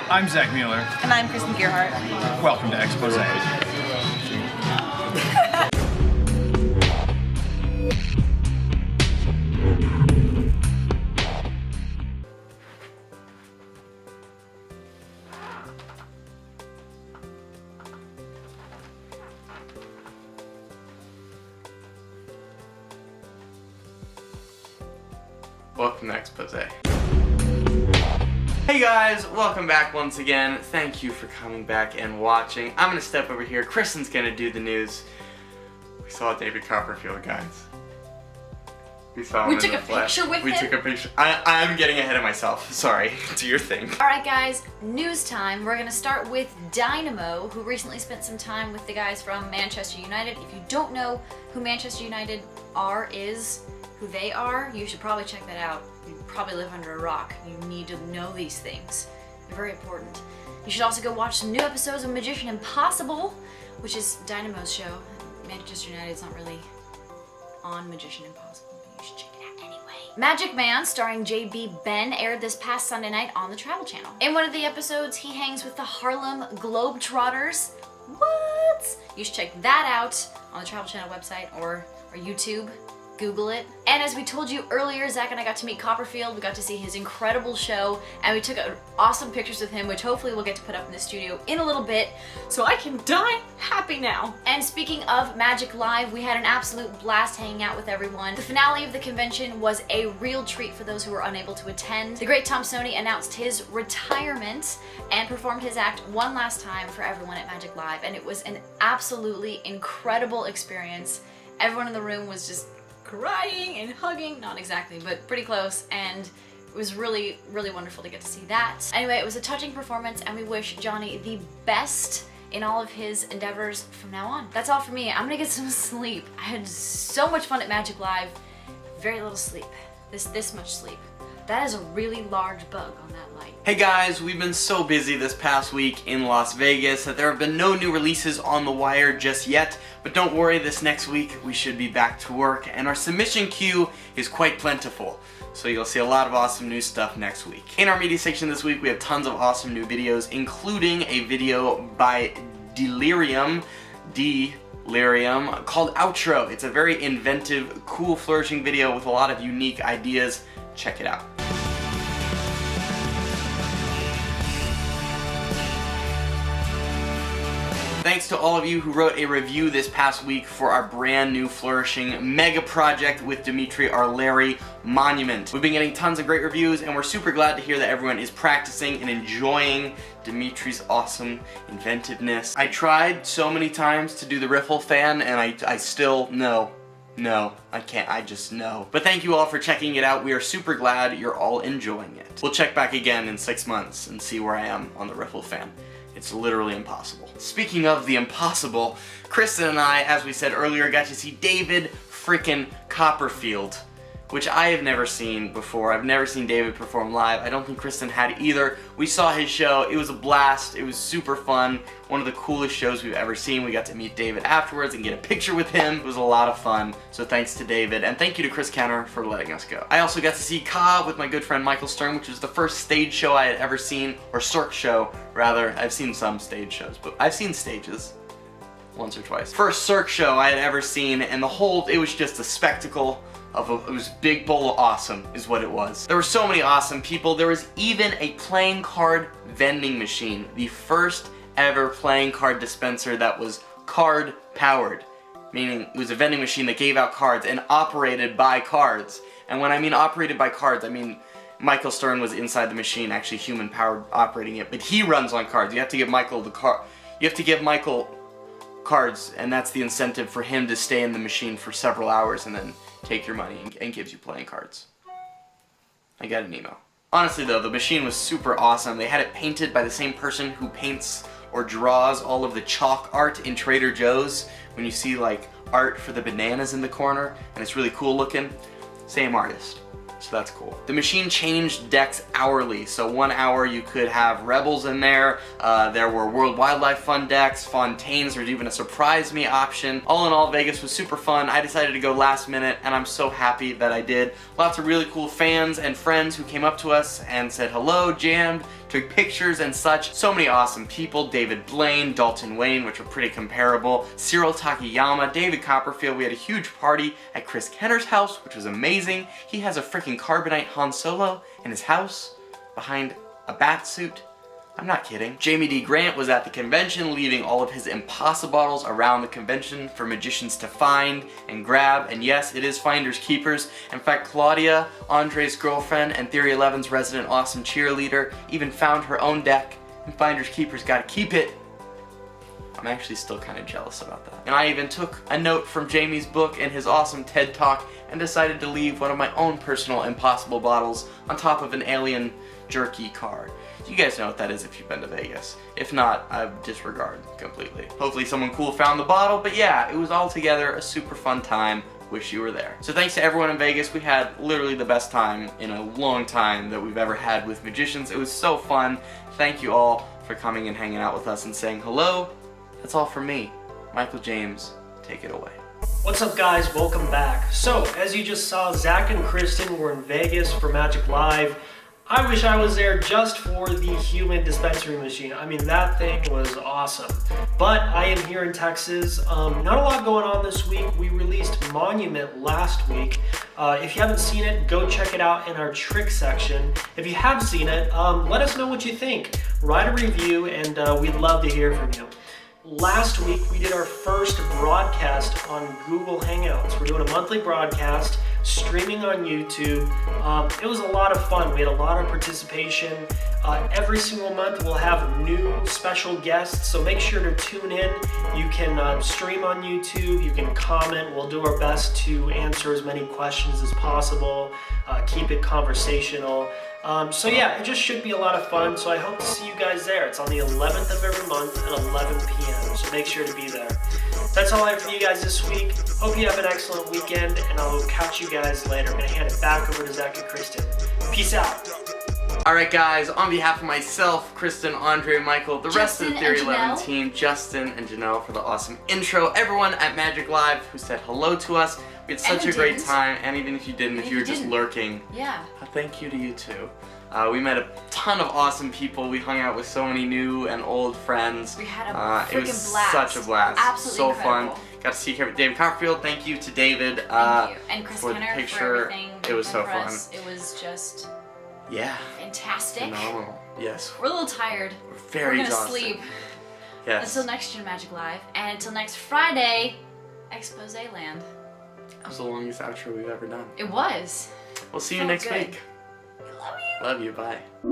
I'm Zach Mueller. And I'm Christen Gearhart. Welcome to Exposé. Welcome to Exposé. Hey guys, welcome back once again. Thank you for coming back and watching. I'm gonna step over here. Christen's gonna do the news. We saw David Copperfield, guys. We saw him We in took the a flesh. picture with We him? took a picture. I'm getting ahead of myself. Sorry. Do your thing. Alright guys, news time. We're gonna start with Dynamo, who recently spent some time with the guys from Manchester United. If you don't know who Manchester United is, who they are, you should probably check that out. You probably live under a rock. You need to know these things. They're very important. You should also go watch some new episodes of Magician Impossible, which is Dynamo's show. Manchester United's not really on Magician Impossible, but you should check it out anyway. Magic Man, starring J.B. Ben, aired this past Sunday night on the Travel Channel. In one of the episodes, he hangs with the Harlem Globetrotters. What? You should check that out on the Travel Channel website or YouTube. Google it. And as we told you earlier, Zach and I got to meet Copperfield. We got to see his incredible show, and we took awesome pictures with him, which hopefully we'll get to put up in the studio in a little bit, so I can die happy now. And speaking of Magic Live, we had an absolute blast hanging out with everyone. The finale of the convention was a real treat for those who were unable to attend. The great Tom Sony announced his retirement and performed his act one last time for everyone at Magic Live, and it was an absolutely incredible experience. Everyone in the room was just crying and hugging, not exactly, but pretty close, and it was really, really wonderful to get to see that. Anyway, it was a touching performance, and we wish Johnny the best in all of his endeavors from now on. That's all for me. I'm gonna get some sleep. I had so much fun at Magic Live. Very little sleep. This much sleep. That is a really large bug on that light. Hey guys, we've been so busy this past week in Las Vegas that there have been no new releases on the wire just yet, but don't worry, this next week we should be back to work, and our submission queue is quite plentiful, so you'll see a lot of awesome new stuff next week. In our media section this week, we have tons of awesome new videos, including a video by Delirium called Outro. It's a very inventive, cool, flourishing video with a lot of unique ideas. Check it out. Thanks to all of you who wrote a review this past week for our brand new flourishing mega project with Dimitri, our Larry monument. We've been getting tons of great reviews, and we're super glad to hear that everyone is practicing and enjoying Dimitri's awesome inventiveness. I tried so many times to do the riffle fan, and I still, no, I can't, I just know. But thank you all for checking it out. We are super glad you're all enjoying it. We'll check back again in 6 months and see where I am on the riffle fan. It's literally impossible. Speaking of the impossible, Christen and I, as we said earlier, got to see David frickin' Copperfield, which I have never seen before. I've never seen David perform live. I don't think Christen had either. We saw his show. It was a blast. It was super fun. One of the coolest shows we've ever seen. We got to meet David afterwards and get a picture with him. It was a lot of fun. So thanks to David, and thank you to Chris Kenner for letting us go. I also got to see Ka with my good friend Michael Stern, which was the first stage show I had ever seen, or Cirque show, rather. I've seen some stage shows, but I've seen stages. Once or twice. First Cirque show I had ever seen, and it was just a spectacle. It was a big bowl of awesome is what it was. There were so many awesome people. There was even a playing card vending machine. The first ever playing card dispenser that was card powered. Meaning it was a vending machine that gave out cards and operated by cards. And when I mean operated by cards, I mean Michael Stern was inside the machine, actually human powered operating it, but he runs on cards. You have to give Michael cards, and that's the incentive for him to stay in the machine for several hours and then take your money and gives you playing cards. I got an email. Honestly though, the machine was super awesome. They had it painted by the same person who paints or draws all of the chalk art in Trader Joe's. When you see like art for the bananas in the corner, and it's really cool looking, same artist. So that's cool. The machine changed decks hourly, so 1 hour you could have Rebels in there, there were World Wildlife Fund decks, Fontaines, there's even a Surprise Me option. All in all, Vegas was super fun. I decided to go last minute, and I'm so happy that I did. Lots of really cool fans and friends who came up to us and said hello, jammed, took pictures and such. So many awesome people. David Blaine, Dalton Wayne, which were pretty comparable. Cyril Takayama, David Copperfield. We had a huge party at Chris Kenner's house, which was amazing. He has a freaking carbonite Han Solo in his house behind a bat suit. I'm not kidding. Jamie D. Grant was at the convention, leaving all of his Impossible bottles around the convention for magicians to find and grab. And yes, it is finders keepers. In fact, Claudia, Andre's girlfriend and theory11's resident awesome cheerleader, even found her own deck. And finders keepers gotta keep it. I'm actually still kind of jealous about that. And I even took a note from Jamie's book and his awesome TED Talk and decided to leave one of my own personal Impossible bottles on top of an alien jerky card. You guys know what that is if you've been to Vegas. If not, I disregard completely. Hopefully someone cool found the bottle, but yeah, it was altogether a super fun time. Wish you were there. So thanks to everyone in Vegas. We had literally the best time in a long time that we've ever had with magicians. It was so fun. Thank you all for coming and hanging out with us and saying hello. That's all from me. Michael James, take it away. What's up, guys? Welcome back. So, as you just saw, Zach and Kristen were in Vegas for Magic Live. I wish I was there just for the human dispensary machine. I mean, that thing was awesome. But I am here in Texas. Not a lot going on this week. We released Monument last week. If you haven't seen it, go check it out in our trick section. If you have seen it, let us know what you think. Write a review, and we'd love to hear from you. Last week, we did our first broadcast on Google Hangouts. We're doing a monthly broadcast, streaming on YouTube. It was a lot of fun. We had a lot of participation. Every single month, we'll have new special guests, so make sure to tune in. You can stream on YouTube, you can comment. We'll do our best to answer as many questions as possible, keep it conversational. So yeah, it just should be a lot of fun, so I hope to see you guys there. It's on the 11th of every month at 11 p.m., so make sure to be there. That's all I have for you guys this week. Hope you have an excellent weekend, and I will catch you guys later. I'm going to hand it back over to Zach and Kristen. Peace out. Alright guys, on behalf of myself, Kristen, Andre, Michael, the rest of the theory11 team, Justin and Janelle for the awesome intro, everyone at Magic Live who said hello to us. We had such a great time, and even if you didn't, if you were just lurking, thank you to you too. We met a ton of awesome people. We hung out with so many new and old friends. We had a freaking It was blast. such a blast. Absolutely so incredible. fun. Got to see David Copperfield. Thank you to David Thank you. And Chris for the Kenner picture. for everything. It was so for fun. us. It was just fantastic. Phenomenal. Yes. We're a little tired. We're very We're gonna exhausted. sleep. Yes. Until next year, Magic Live, and until next Friday, Exposé Land. That was the longest outro we've ever done. It was. We'll see you Felt next good. week. I love you. Love you. Bye.